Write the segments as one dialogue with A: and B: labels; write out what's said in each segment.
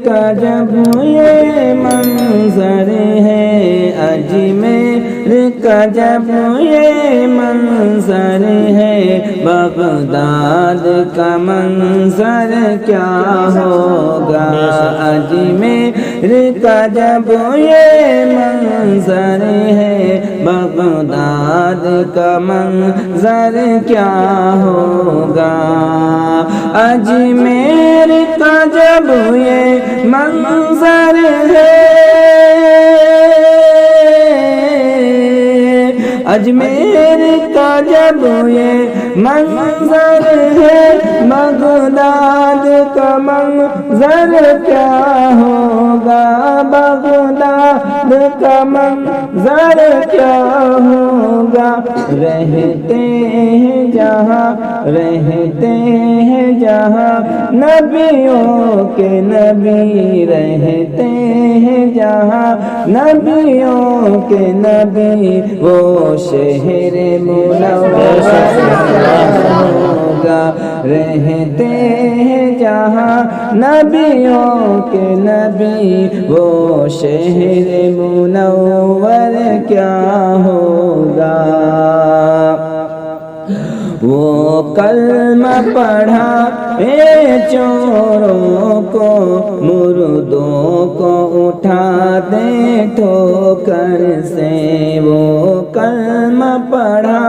A: کا جب یہ منظر ہے، اجمیر کا جب یہ منظر ہے، بغداد کا منظر کیا ہوگا؟ اجمیر کا جب یہ منظر ہے، بغداد کا منظر کیا ہوگا؟ اجمیر کا جب یہ منظر ہے، اجمیر کا جب یہ منظر ہے، بغداد کا منظر کیا ہوگا؟ بغداد کا منظر کیا ہوگا؟ رہتے ہیں جہاں، رہتے ہیں جہاں نبیوں کے نبی، رہتے ہیں جہاں نبیوں کے نبی، وہ شہر منور ہوگا۔ رہتے ہیں جہاں نبیوں کے نبی، وہ شہر منور کیا ہوگا؟ وہ کلمہ پڑھا اے چوروں کو، مردوں کو اٹھا دے ٹھوکر سے، وہ کلمہ پڑھا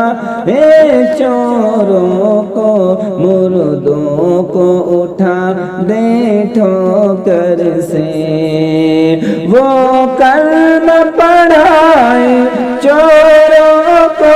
A: اے چوروں کو، مردوں کو اٹھا دے ٹھوکر سے، وہ کلمہ پڑھائے چوروں کو،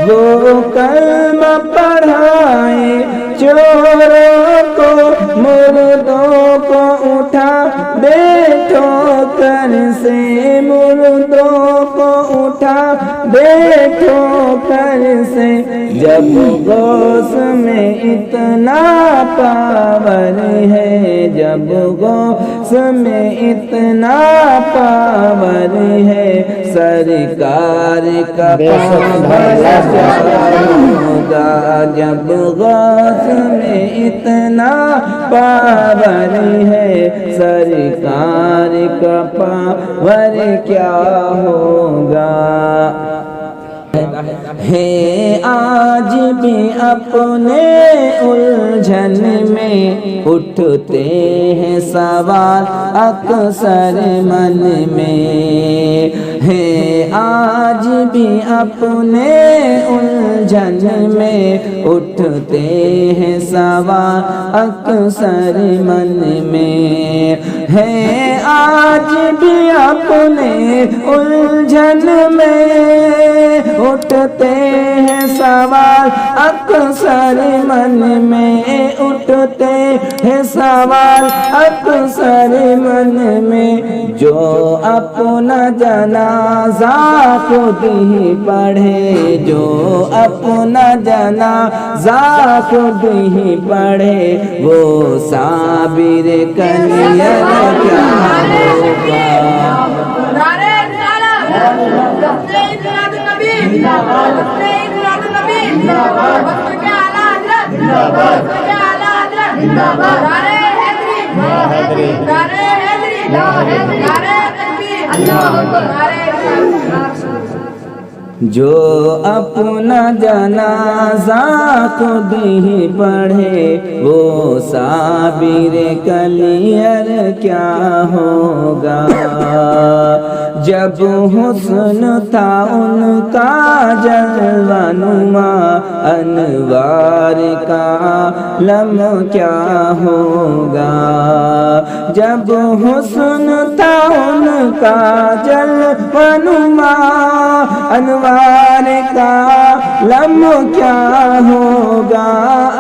A: وہ کلمہ پڑھائے چوروں کو، مردوں کو اٹھا دے ٹھوکر سے، مردوں کو اٹھا دے ٹھوکر سے۔ جب غوث میں اتنا پاور ہے، جب غوث میں اتنا پاور ہے، سرکار کا پاور ہوگا؟ جب غوث میں اتنا پاور ہے، سرکار کا پاور کیا ہوگا؟ ہے آج بھی اپنے الجھن میں اٹھتے ہیں سوال اکثر من میں، ہے آج بھی اپنے الجھن میں اٹھتے ہیں سوال اکثر من میں، ہے آج بھی اپنے الجھن میں اٹھتے ہیں سوال اکثر من میں، اٹھتے ہیں سوال اکثر من میں۔ جو اپنا جنازہ خود ہی پڑھے، جو اپنا جنازہ خود ہی پڑھے، وہ صابر کنیر کیا ہوگا؟ جو اپنا جنازہ خود ہی پڑھے، وہ صابر کنیر کیا ہوگا؟ جب حسن تھا ان کا جلوہ نما، انوار کا عالم کیا ہوگا؟ جب حسن تھا ان کا جلوہ نما، انوار کا عالم کیا ہوگا؟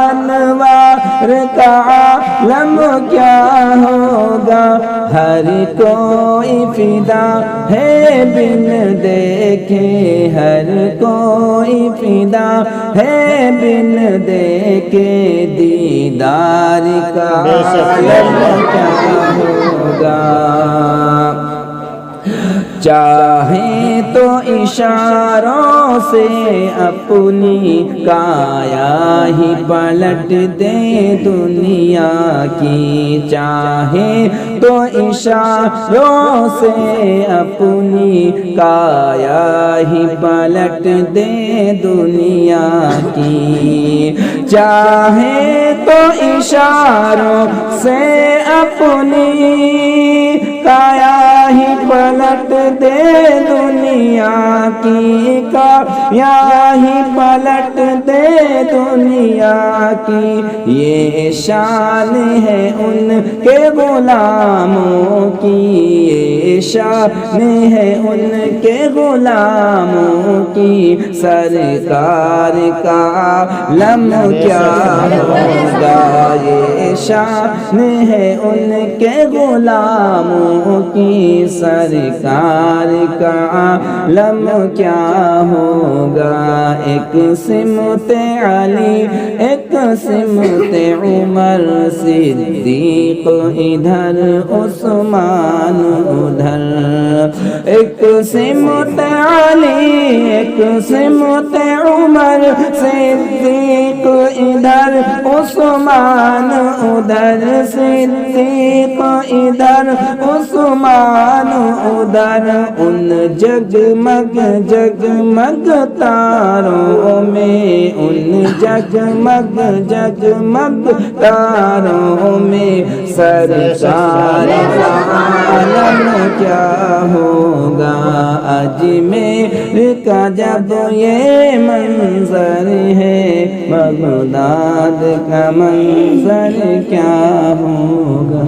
A: انوار کا عالم کیا ہوگا؟ ہر کوئی فدا ہے بن دیکھے، ہر کوئی فدا ہے بن دیکھے، دیدار کا عالم کیا ہوگا؟ چاہیں تو اشاروں سے اپنی کایا ہی پلٹ دے دنیا کی، چاہیں تو اشاروں سے اپنی کایا ہی پلٹ دے دنیا کی، چاہیں تو اشاروں سے اپنی کایا ہی پلٹ دے دنیا کی، کایا ہی پلٹ دے دنیا کی، یہ شان ہے ان کے غلاموں کی، یہ شان ہے ان کے غلاموں کی، سرکار کا عالم کیا ہوگا، یہ شان ہے ان کے غلاموں کی، سرکار کا عالم کیا ہوگا، ایک سمت علی ایک سمت عمر صدیق ادھر عثمان ادھر، ایک سمت علی ایک سمت عمر صدیق ادھر عثمان ادھر، صدیق ادھر عثمان ادھر، ان جگمگ جگمگ تاروں میں، ان جگمگ جگمگ تاروں میں، سرکار کا عالم کیا ہوگا، اجمیر کا جب یہ منظر ہے، بغداد کا منظر کیا ہوگا۔